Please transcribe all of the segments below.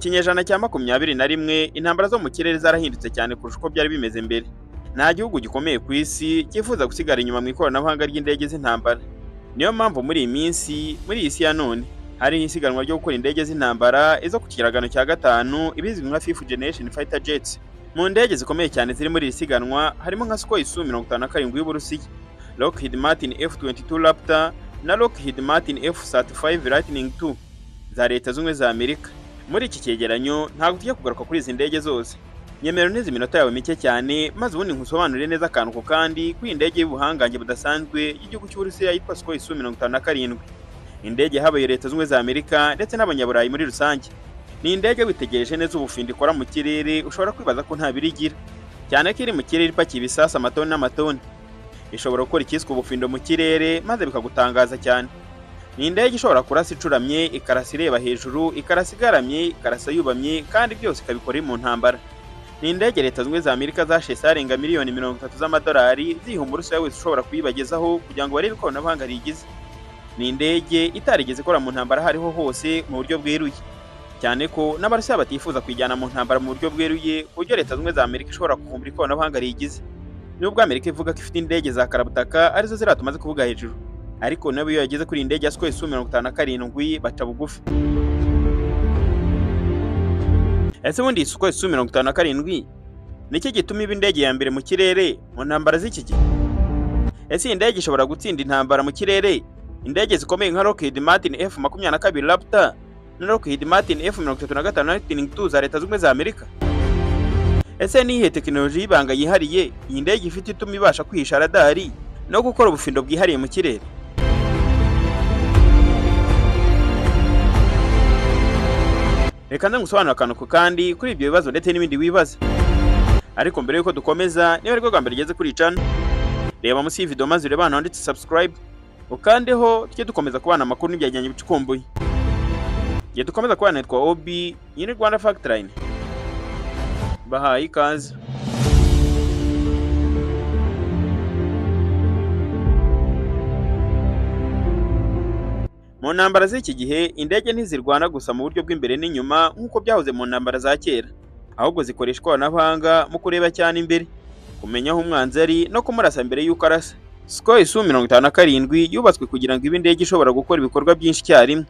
kinyejana cya 21 intambara zo mu kirere zarahindutse cyane kurusha uko byari bimeze mbere. Nta gihugu gikomeye ku isi cyifuza gusigara inyuma mu ikoranabuhanga ry'indege z'intambara. Niyo mpamvu muri iyi minsi, muri iyi si ya none, hari isiganwa ryo gukora indege z'intambara izo ku kiragano cya gatanu ibizwi nka Fifth Generation Fighter Jets. Mu ndege zikomeye cyane ziri muri iri siganwa harimo nka Ese SU-57 y'Uburusiya, Lockheed Martin F-22 Raptor na Lockheed Martin F-35 Lightning II za Leta Zunze za Amerika. Muri iki cyegeranyo ntabwo tujya kugaruka kuri izi ndege zose. Nyemero neza iminota yawe mike cyane maze ubundi nkusobanurire neza akantu ko kandi kuri indege y'ubuhangange budasanzwe y'igihugu cy'Uburusiya yitwa Ese SU-57. Indege habaye Leta Zunze za Amerika ndetse n'abanyaburayi muri rusange. Ni indege witegereje neza ubufindo ikora mu kirere ushobora kwibaza ko nta birigira. Cyane ko iri mu kirere ipakiye ibisasa amatoni n'amatoni. Ishobora gukora ikiswe ubufindo mu kirere maze bikagutangaza cyane. Ni indege ishobora kurasa icuramye, ikarasa ireba hejuru, ikarasa igaramye, ikarasa yubamye kandi byose ikabikora mu ntambara. Ni indege Leta Zunze za Amerika zashe arenga miliyoni 30 z'amadolari ziha Umurusiya wese ushobora kuyibagezaho kugira ngo barebe ikoranabuhanga rigize. Ni indege itarigeze ikora mu ntambara hariho hose mu buryo bweruye. Cyane ko n'Abarusiya batifuza kwijyana mu ntambara mu buryo bweruye kuburyo Leta Zunze za Amerika ishobora kuvumbura ikoranabuhanga rigize. Nubwo Amerika ivuga ko ifite indege za karabutaka arizo ziratumaze kuvuga hejuru, ariko nabo iyo yageze kuri indege ya Ese SU-57 baca bugufi. Ese ubundi Ese SU-57 niki gituma iba indege ya mbere mu kirere mu ntambara z'iki gihe? Ese iyi ndege ishobora gutsinda intambara mu kirere indege zikomeye nka Lockheed Martin F-22 Raptor na Lockheed Martin F-35 Lightning II za Leta Zunze za Amerika? Ese ni ihe tekinoloji y'ibanga yihariye iyi ndege ifite ituma ibasha kwihisha radari no gukora ubufindo bwihariye mu kirere? Reka ngusobanura akantu ko kandi kuri ibyo bibazo ndetse n'ibindi wibaza. Ariko mbere yuko dukomeza, niba ariko gambere rigeze kuri channel, reba munsi iyi video maze urebe hano handitse subscribe, ukandeho tujye dukomeza kubana amakuru n'ibyajyanye bicukumbuye. Ye dukomeza kubana nitwa Obi, yini Rwanda Factline. Bahaye ikaze. Mu ntambara z'iki gihe indege ntizirwana gusa mu buryo bw'imbere n'inyuma nk'uko byahoze mu ntambara za kera, ahubwo zikoresha ikoranabuhanga mu kureba cyane imbere, kumenya aho umwanzi ari no kumurasa mbere y'uko arasa. Ese SU-57 yubatswe kugira ngo ibe indege ishobora gukora ibikorwa byinshi icyarimwe: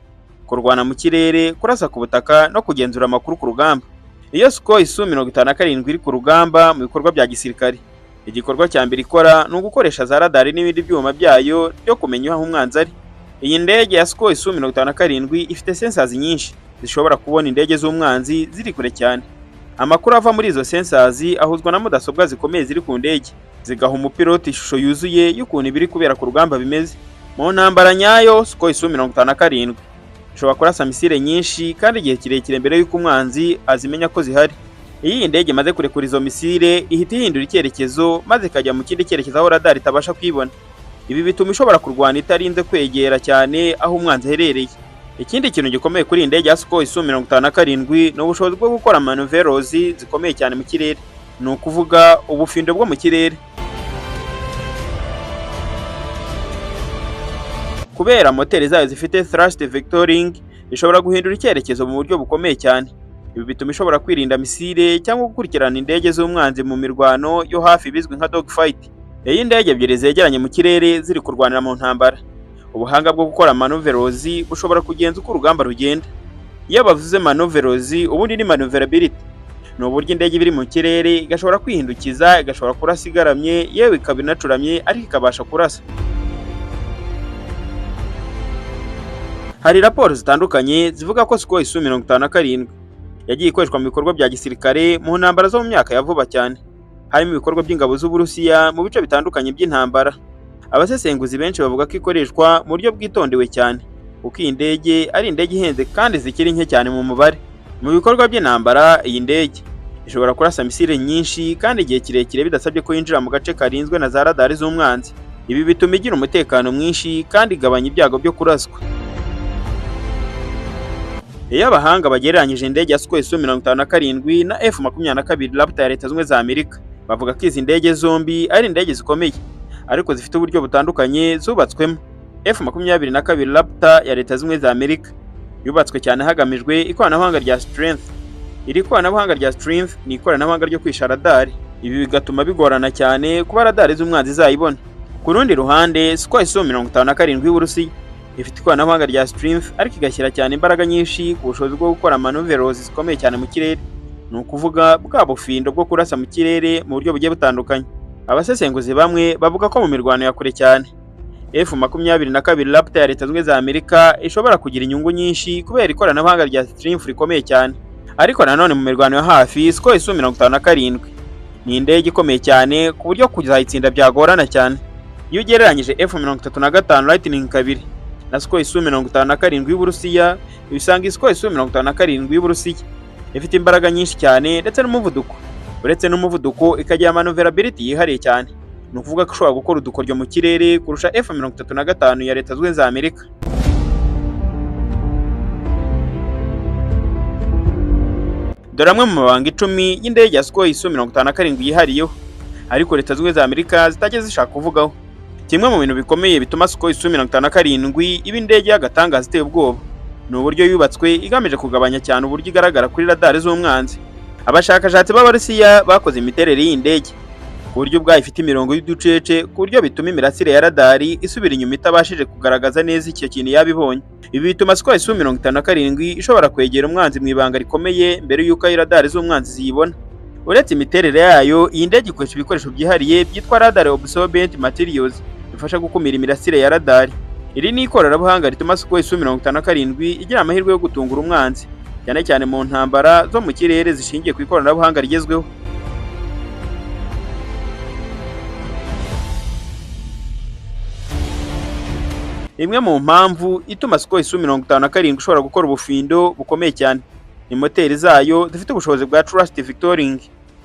kurwana mu kirere, kurasa ku butaka no kugenzura amakuru ku rugamba. Iyo Ese SU-57 iri ku rugamba mu bikorwa bya gisirikare, igikorwa cya mbere ikora ni ugukoresha za radari n'ibindi byuma byayo byo kumenya aho umwanzi ari. Iyi ndege ya Ese SU-57 ifite sensors nyinshi zishobora kubona indege z'umwanzi ziri kure cyane. Amakuru ava muri izo sensors ahuzwa na mudasobwa zikomeye ziri ku ndege, zigaha umupiloti ishusho yuzuye y'ukuntu ibiri kubera ku rugamba bimeze. Mu ntambara nyayo Ese SU-57 ishobora kurasa misile nyinshi kandi igihe kirekire mbere y'uko umwanzi azimenya ko zihari. Iyi ndege maze kurekura izo misile ihita ihindura icyerekezo maze ikajya mu kindi cyerekezo aho radar itabasha kwibona. Ibi bituma ishobora kurwana itarinze kwegera cyane aho umwanzi aherereye. Ikindi kintu gikomeye kuri indege ya Ese SU-57 ni ubushobozi bwo gukora maneuvers zikomeye cyane mu kirere, ni ukuvuga ubufindo bwo mu kirere. Kubera moteri zayo zifite thrust vectoring, ishobora guhindura icyerekezo mu buryo bukomeye cyane. Ibi bituma ishobora kwirinda misile cyangwa gukurikirana indege z'umwanzi mu mirwano yo hafi bizwi nka dogfight. Iyi ndege ebyiri zegeranye mu kirere ziri kurwanira mu ntambara. Ubuhanga bwo gukora maneuvers bushobora kugenza uko urugamba rugenda. Iyo bavuze maneuvers ubundi ni maneuverability. Ni uburyo indege biri mu kirere igashobora kwihindukiza, igashobora kurasa igaramye, yewe ikabinacuramye ariko ikabasha kurasa. Hari raporo zitandukanye zivuga ko Ese SU-57 yagiye ikoreshwa mu bikorwa bya gisirikare mu ntambara zo mu myaka ya vuba cyane, harimo ibikorwa by'ingabo z'Uburusiya mu bice bitandukanye by'intambara. Abasesenguzi benshi bavuga ko ikoreshwa mu buryo bwitondewe cyane, kuko iyi ndege ari indege ihenze kandi zikiri nke cyane mu mubare. Mu bikorwa by'intambara iyi ndege ishobora kurasa misile nyinshi kandi igihe kirekire bidasabye ko yinjira mu gace karinzwe na za radari z'umwanzi. Ibi bituma igira umutekano mwinshi kandi igabanya ibyago byo kuraswa. Iyo abahanga bagereranyije indege ya Ese SU-57 na F-22 Raptor ya Leta Zunze za Amerika, bavuga ko izi ndege zombi ari indege zikomeye, ariko zifite uburyo butandukanye zubatswemo. F-22 Raptor ya Leta Zunze za Amerika yubatswe cyane hagamijwe ikoranabuhanga rya strength, Iri koranabuhanga rya Strength ni ikoranabuhanga ryo kwisha radari. Ibi bigatuma bigorana cyane kuba radari z'umwanzi zayibona. Ku rundi ruhande, SU-57 y'Uburusiya ifite ikoranabuhanga rya Strength ariko igashyira cyane imbaraga nyinshi ku bushobozi bwo gukora maneuvers zikomeye cyane mu kirere. Ni ukuvuga bwa bufindo bwo kurasa mu kirere mu buryo bugiye butandukanye. Abasesenguzi bamwe bavuga ko mu mirwano ya kure cyane F-22 Raptor ya Leta Zunze za Amerika ishobora kugira inyungu nyinshi kubera ikoranabuhanga rya Strength rikomeye cyane. Ariko nanone mu mirwano ya hafi SU-57 ni indege ikomeye cyane ku buryo kuzayitsinda byagorana cyane. Iyo ugereranyije F-35 Lightning II na SU-57 y'Uburusiya, ibisanga SU-57 y'Uburusiya ifite imbaraga nyinshi cyane ndetse n'umuvuduko. Uretse n'umuvuduko ikagira maneuverability yihariye cyane. Ni ukuvuga ko ishobora gukora udukoryo mu kirere kurusha F-35 ya Leta Zunze za Amerika. Dore amwe mu mabanga 10 y'indege ya SU-57 yihariyeho, ariko Leta Zunze za Amerika zitajya zishaka kuvugaho. Kimwe mu bintu bikomeye bituma SU-57 iba indege y'agatangaza iteye ubwoba ni uburyo yubatswe igamije kugabanya cyane uburyo igaragara kuri radari z'umwanzi. Abashakashatsi b'Abarusiya bakoze imiterere y'indege ku buryo bwayo ifite imirongo y'uducece ku buryo bituma imirasire ya radari isubira inyuma itabashije kugaragaza neza icyo kintu yabibonye. Ibi bituma SU-57 ishobora kwegera umwanzi mu ibanga rikomeye mbere y'uko ayo radari z'umwanzi ziyibona. Uretse imiterere yayo, iyi ndege ikoresha ibikoresho byihariye byitwa radar absorbent materials bifasha gukumira imirasire ya radari. Iri ni ikoranabuhanga rituma SU-57 igira amahirwe yo gutungura umwanzi, cyane cyane mu ntambara zo mu kirere zishingiye ku ikoranabuhanga rigezweho. Imwe mu mpamvu ituma SU-57 ishobora gukora ubufindo bukomeye cyane ni moteri zayo zifite ubushobozi bwa thrust vectoring.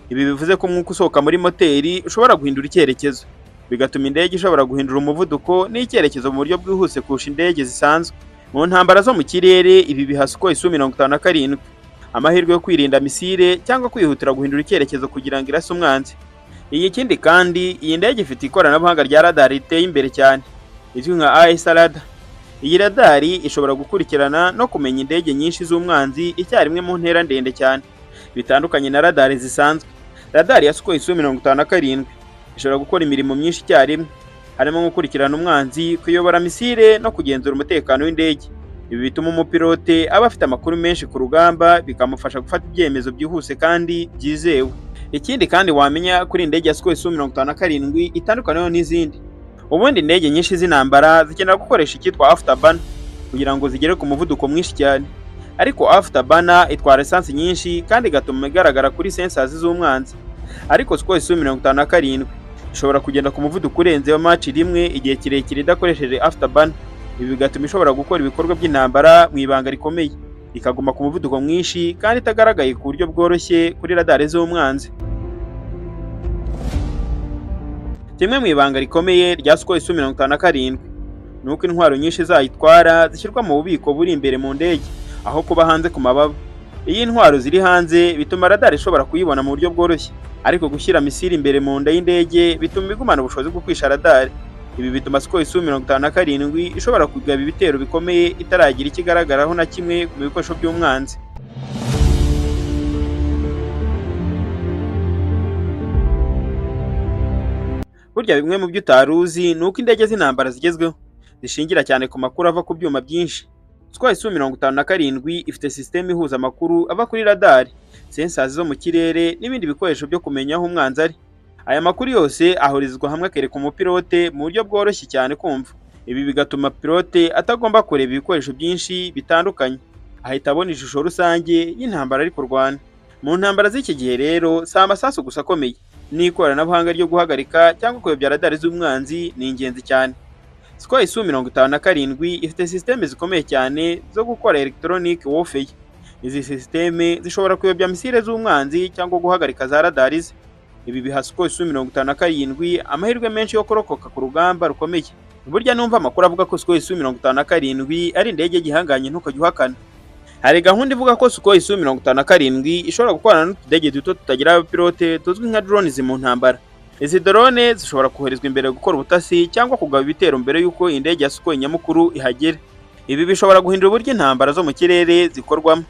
Ibi bivuze ko umwuka usohoka muri moteri ushobora guhindura icyerekezo, bigatuma indege ishobora guhindura umuvuduko n'icyerekezo mu buryo bwihuse kurusha indege zisanzwe. Mu ntambara zo mu kirere, ibi biha SU-57 amahirwe yo kwirinda misile cyangwa kwihutira guhindura icyerekezo kugira ngo irase umwanzi. Ikindi kandi, iyi ndege ifite ikoranabuhanga rya radar riteye imbere cyane izwi nka Ese radar. Iyi radari ishobora gukurikirana no kumenya indege nyinshi z'umwanzi icyarimwe mu ntera ndende cyane, bitandukanye na radari zisanzwe. Radari ya SU-57 ishobora gukora imirimo myinshi icyarimwe, harimo gukurikirana umwanzi, kuyobora misile no kugenzura umutekano w'indege. Ibi bituma umupilote aba afite amakuru menshi ku rugamba, bikamufasha gufata ibyemezo byihuse kandi byizewe. Ikindi kandi wamenya kuri indege ya SU-57 itandukanye n'izindi. Ubundi indege nyinshi z'intambara zikenera gukoresha icyitwa afterburner kugira ngo zigere ku muvuduko mwinshi cyane. Ariko afterburner itwara esansi nyinshi kandi igatuma igaragara kuri sensors z'umwanzi. Ariko SU-57 ishobora kugenda ku muvuduko urenze wa Mach 1 igihe kirekire idakoresheje afterburner. Ibi bigatuma ishobora gukora ibikorwa by'intambara mu ibanga rikomeye, ikaguma ku muvuduko mwinshi kandi itagaragaye ku buryo bworoshye kuri radari z'umwanzi. Kimwe mu ibanga rikomeye rya SU-57 ni uko intwaro nyinshi zayitwara zishyirwa mu bubiko buri imbere mu ndege aho kuba hanze ku mababa. Iyi intwaro ziri hanze bituma radar ishobora kuyibona mu buryo bworoshye, ariko gushyira misile imbere mu nda y'indege bituma igumana ubushobozi bwo kwisha radar. Ibi bituma SU-57 ishobora kugaba ibitero bikomeye itaragira ikigaragaraho na kimwe mu bikoresho by'umwanzi. Burya bimwe mu byo utaruzi ni uko indege z'intambara zigezweho zishingira cyane ku makuru ava ku byuma byinshi. SU-57 ifite system ihuza amakuru ava kuri radar, sensors zo mu kirere n'ibindi bikoresho byo kumenya aho umwanzi ari. Aya makuru yose ahurizwa hamwe akereka umupilote mu buryo bworoshye cyane kumva. Ibi bigatuma pilote atagomba kureba ibikoresho byinshi bitandukanye, ahita abona ishusho rusange y'intambara ari kurwana. Mu ntambara z'iki gihe rero si amasasu gusa akomeye, n'ikoranabuhanga ryo guhagarika cyangwa kuyobya radari z'umwanzi ni ingenzi cyane. SU-57 ifite systeme zikomeye cyane zo gukora electronic warfare. Izi systeme zishobora kuyobya misile z'umwanzi cyangwa guhagarika za radari ze. Ibi biha SU-57 amahirwe menshi yo kurokoka ku rugamba rukomeye. Burya numva amakuru avuga ko SU-57 ari indege gihanganye ntukajya uhakana. Hari gahunda ivuga ko SU-57 ishobora gukorana n'utudege duto tutagira abapilote tuzwi nka drones mu ntambara. Izi drone zishobora koherezwa imbere gukora ubutasi cyangwa kugaba ibitero mbere y'uko indege ya Sukhoi nyamukuru ihagera. Ibi bishobora guhindura uburyo intambara zo mu kirere zikorwamo.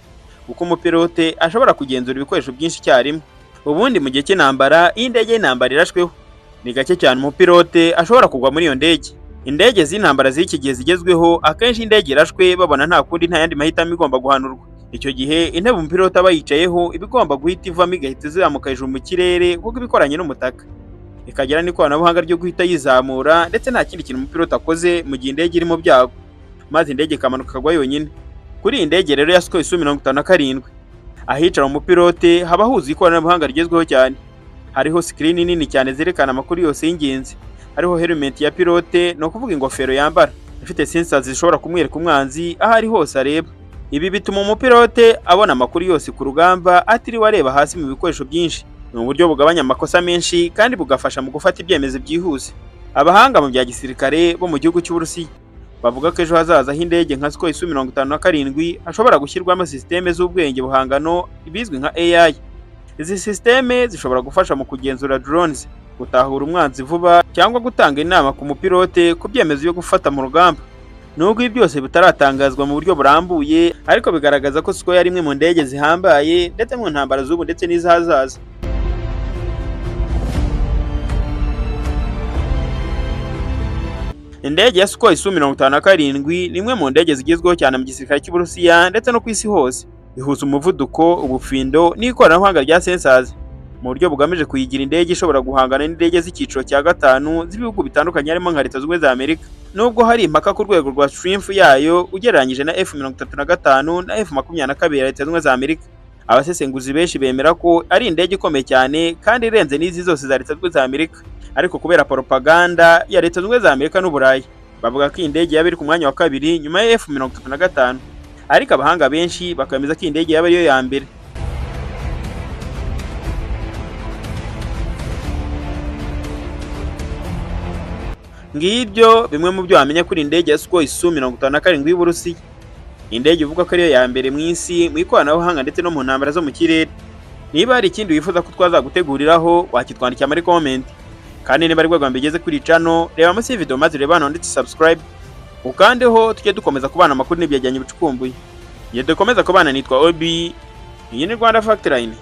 kuko umupilote ashobora kugenzura ibikoresho byinshi icyarimwe. Ubundi mu gihe cy'intambara iyo indege y'intambara irashweho ni gake cyane umupilote ashobora kugwa muri iyo ndege. Indege z'intambara z'iki gihe zigezweho akenshi indege irashwe babona nta kundi nta yandi mahitamo igomba guhanurwa. Icyo gihe intebe umupilote aba yicayeho iba igomba guhita ivamo igahita izamuka hejuru mu kirere kuko ibikoranye n'umutaka, ikagira n'ikoranabuhanga ryo guhita yizamura ndetse nta kindi kintu umupilote akoze mu gihe indege iri mu byago, maze indege ikamanuka ikagwa yonyine. Kuri iyi ndege rero ya SU-57 ahicara umupilote haba huzuye ikoranabuhanga rigezweho cyane. Hariho screen nini cyane zerekana amakuru yose y'ingenzi. Hariho helmet ya pilote, no kuvuga ingofero yambara, ifite sensors zishobora kumwereka umwanzi aho ari hose areba. Ibi bituma umupilote abona amakuru yose ku rugamba atiriwe areba hasi mu bikoresho byinshi. Ni uburyo bugabanya amakosa menshi kandi bugafasha mu gufata ibyemezo byihuse. Abahanga mu bya gisirikare bo mu gihugu cy'Uburusiya bavuga ko ejo hazaza h'indege nka SU-57 hashobora gushyirwamo systeme z'ubwenge buhangano ibizwi nka AI. Izi systeme zishobora gufasha mu kugenzura drones, gutahura umwanzi vuba cyangwa gutanga inama ku mupilote ku byemezo byo gufata mu rugamba. Nubwo ibi byose bitaratangazwa mu buryo burambuye, ariko bigaragaza ko SU yari imwe mu ndege zihambaye ndetse mu ntambara z'ubu ndetse n'izahazaza. Indege ya SU-57 ni imwe mu ndege zigezweho cyane mu gisirikare cy'Uburusiya ndetse no ku isi hose. Ihuza umuvuduko, ubufindo n'ikoranabuhanga rya sensors mu buryo bugamije kuyigira indege ishobora guhangana n'indege z'icyiciro cya 5 z'ibihugu bitandukanye harimo nka Leta Zunze Ubumwe za Amerika. Nubwo hari impaka ku rwego rwa strength yayo ugereranyije na F-35 na F-22 ya Leta Zunze Ubumwe za Amerika, abasesenguzi benshi bemera ko ari indege ikomeye cyane kandi irenze n'izi zose za Leta Zunze Ubumwe za Amerika. Ariko kubera propaganda ya Leta Zunze Ubumwe za Amerika n'Uburayi, bavuga ko iyi ndege yaba iri ku mwanya wa kabiri nyuma ya F-35, ariko abahanga benshi bakemeza ko iyi ndege yaba ariyo ya mbere. Ngibyo bimwe mu byo wamenya kuri indege ya SU-57 y'Uburusiya. Indege ivuga ko ariyo ya mbere mu isi mu ikoranabuhanga ndetse no mu ntambara zo mu kirere. Niba hari ikindi wifuza ko twazaguteguriraho wakitwandikira muri comment. Kandi niba ari rwego mbigeze kuri channel, reba munsi y'video maze reba hano ndetse subscribe. Ukandeho tujye dukomeza kubana amakuru n'ibyajyanye bicukumbuye. Ye dukomeza kubana nitwa Obi. Iyi ni Rwanda Fact Line.